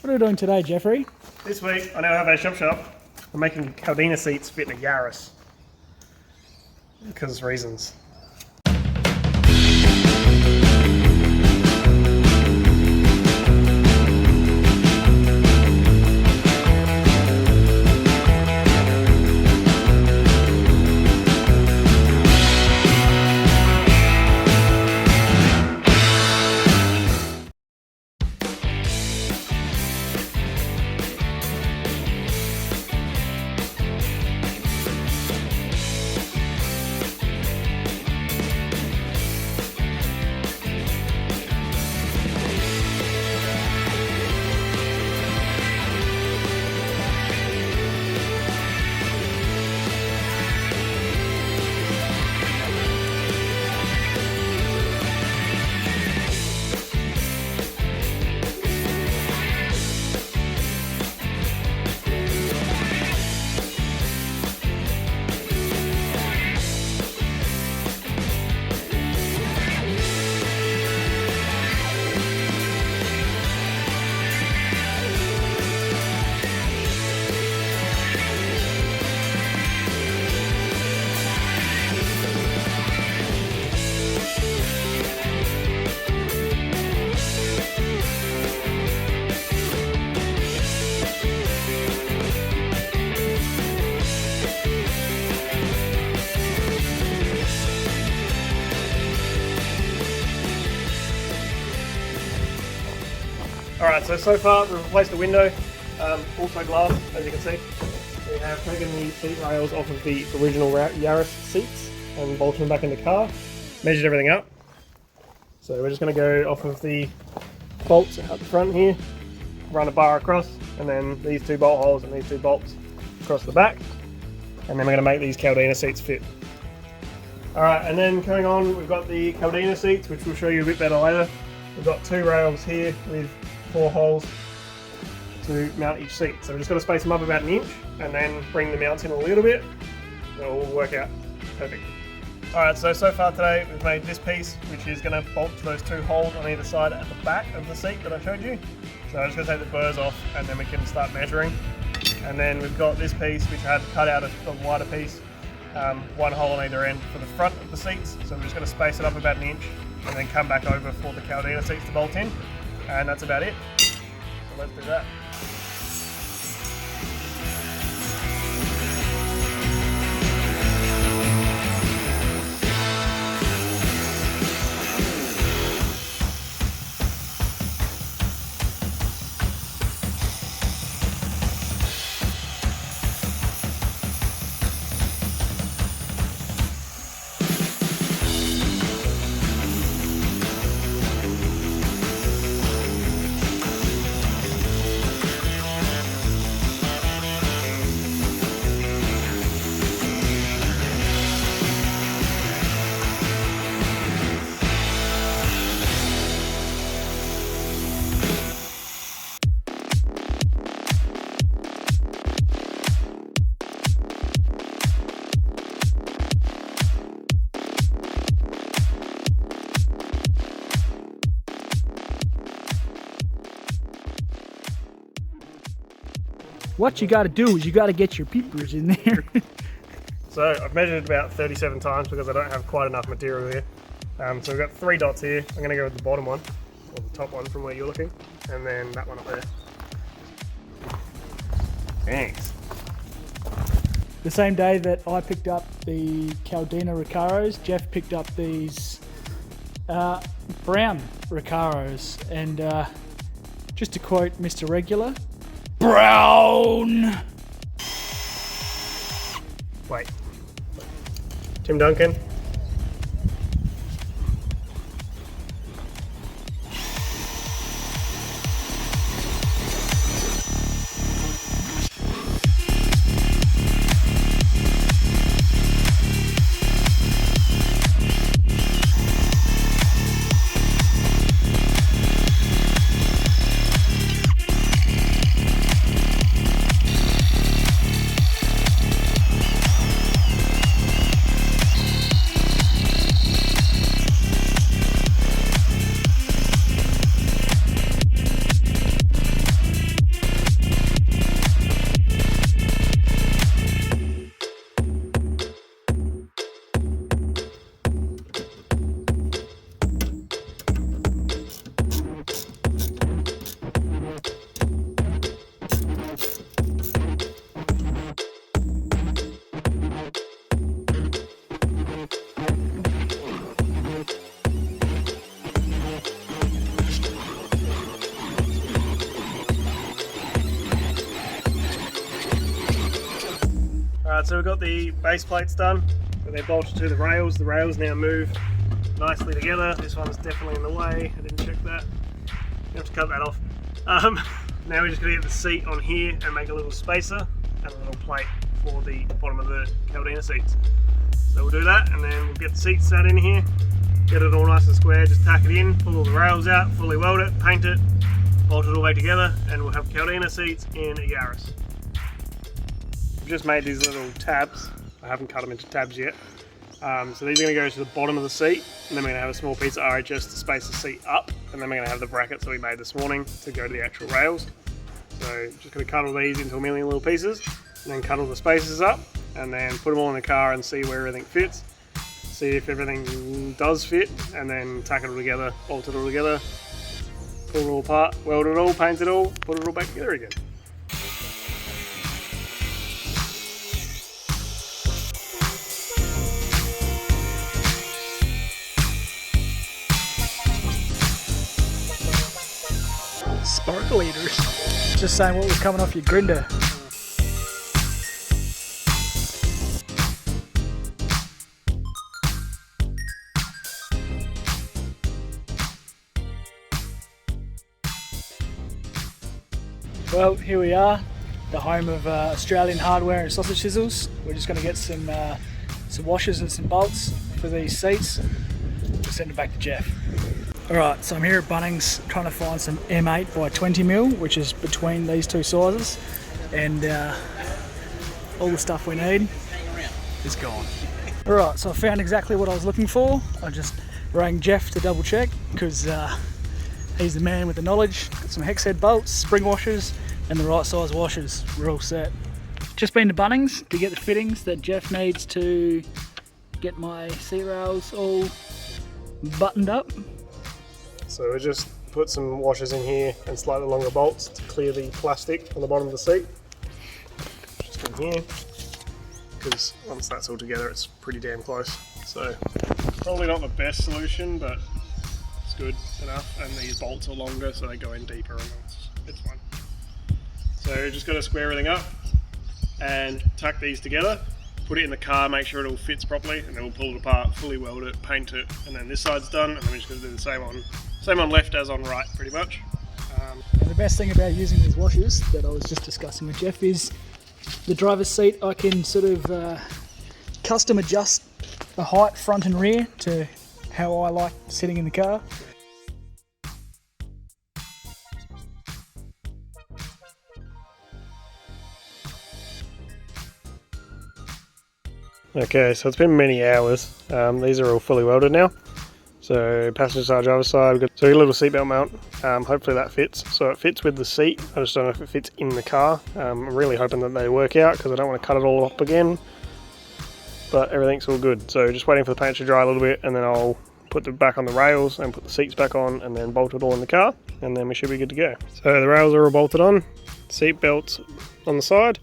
What are we doing today, Jeffrey? This week I now have a shop. I'm making Caldina seats fit in a Yaris. Because reasons. Alright, so far we've replaced the window, also glass, as you can see. We have taken the seat rails off of the original Yaris seats and bolted them back in the car, measured everything up. So we're just going to go off of the bolts out the front here, run a bar across, and then these two bolt holes and these two bolts across the back. And then we're going to make these Caldina seats fit. Alright, and then coming on, we've got the Caldina seats, which we'll show you a bit better later. We've got two rails here with 4 holes to mount each seat. So we're just going to space them up about an inch and then bring the mounts in a little bit. It'll all work out perfect. Alright, so far today we've made this piece, which is going to bolt to those 2 holes on either side at the back of the seat that I showed you. So I'm just going to take the burrs off and then we can start measuring. And then we've got this piece, which I had to cut out a wider piece, 1 hole on either end for the front of the seats. So I'm just going to space it up about an inch and then come back over for the Caldina seats to bolt in. And that's about it. So let's do that. What you got to do is you got to get your peepers in there. So I've measured about 37 times because I don't have quite enough material here. So we've got 3 dots here. I'm going to go with the bottom one, or the top one from where you're looking, and then that one up there. Thanks. The same day that I picked up the Caldina Recaros, Jeff picked up these brown Recaros, and just to quote Mr. Regular, brown! Wait. Tim Duncan. Alright, so we've got the base plates done. So they're bolted to the rails. The rails now move nicely together. This one's definitely in the way. I didn't check that. You have to cut that off. Now we're just going to get the seat on here and make a little spacer and a little plate for the bottom of the Caldina seats. So we'll do that, and then we'll get the seats sat in here, get it all nice and square, just tack it in, pull all the rails out, fully weld it, paint it, bolt it all back together, and we'll have Caldina seats in a Yaris. I've just made these little tabs. I haven't cut them into tabs yet. So these are going to go to the bottom of the seat, and then we're going to have a small piece of RHS to space the seat up, and then we're going to have the brackets that we made this morning to go to the actual rails. So just going to cut all these into a million little pieces, and then cut all the spaces up, and then put them all in the car and see where everything fits. See if everything does fit, and then tack it all together, bolt it all together, pull it all apart, weld it all, paint it all, put it all back together again. Sparkleators. Just saying what was coming off your grinder. Well, here we are, the home of Australian hardware and sausage sizzles. We're just going to get some washers and some bolts for these seats. We'll send it back to Jeff. Alright, so I'm here at Bunnings trying to find some M8 by 20mm, which is between these two sizes, and all the stuff we need is gone. Alright, so I found exactly what I was looking for. I just rang Jeff to double check, because he's the man with the knowledge. Got some hex head bolts, spring washers, and the right size washers. We're all set. Just been to Bunnings to get the fittings that Jeff needs to get my seat rails all buttoned up. So we just put some washers in here and slightly longer bolts to clear the plastic on the bottom of the seat. Just in here, because once that's all together it's pretty damn close. So probably not the best solution, but it's good enough, and these bolts are longer so they go in deeper and it's fine. So just got to square everything up and tuck these together, put it in the car, make sure it all fits properly, and then we'll pull it apart, fully weld it, paint it, and then this side's done, and then we're just going to do the same on left as on right, pretty much. And the best thing about using these washers that I was just discussing with Jeff is the driver's seat. I can sort of custom adjust the height front and rear to how I like sitting in the car. Okay, so it's been many hours. These are all fully welded now. So passenger side, driver's side, we've got a little seatbelt mount. Hopefully that fits. So it fits with the seat. I just don't know if it fits in the car. I'm really hoping that they work out, because I don't want to cut it all up again. But everything's all good. So just waiting for the paint to dry a little bit, and then I'll put it back on the rails and put the seats back on, and then bolt it all in the car, and then we should be good to go. So the rails are all bolted on, seat belts on the side,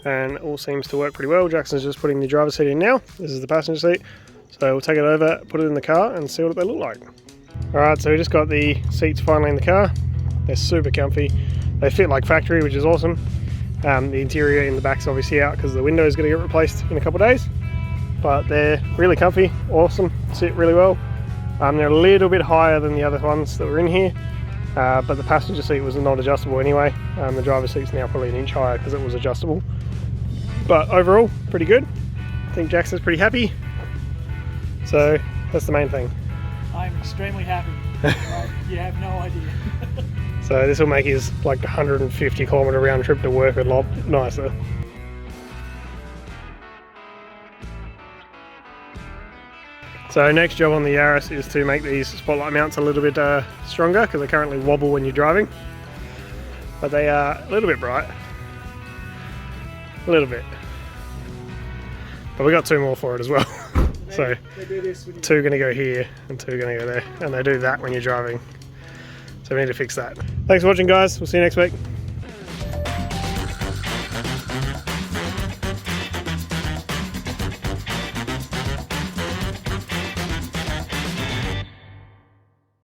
and it all seems to work pretty well. Jackson's just putting the driver's seat in now. This is the passenger seat. So we'll take it over, put it in the car, and see what they look like. Alright, so we just got the seats finally in the car. They're super comfy. They fit like factory, which is awesome. The interior in the back's obviously out because the window is going to get replaced in a couple of days. But they're really comfy, awesome, sit really well. They're a little bit higher than the other ones that were in here, but the passenger seat was not adjustable anyway. The driver's seat's now probably an inch higher because it was adjustable. But overall, pretty good. I think Jackson's pretty happy. So that's the main thing. I'm extremely happy. You have no idea. So this will make his like 150 kilometre round trip to work a lot nicer. So next job on the Yaris is to make these spotlight mounts a little bit stronger, because they currently wobble when you're driving. But they are a little bit bright. A little bit. But we got two more for it as well. So two are going to go here and two are going to go there, and they do that when you're driving. So we need to fix that. Thanks for watching, guys. We'll see you next week.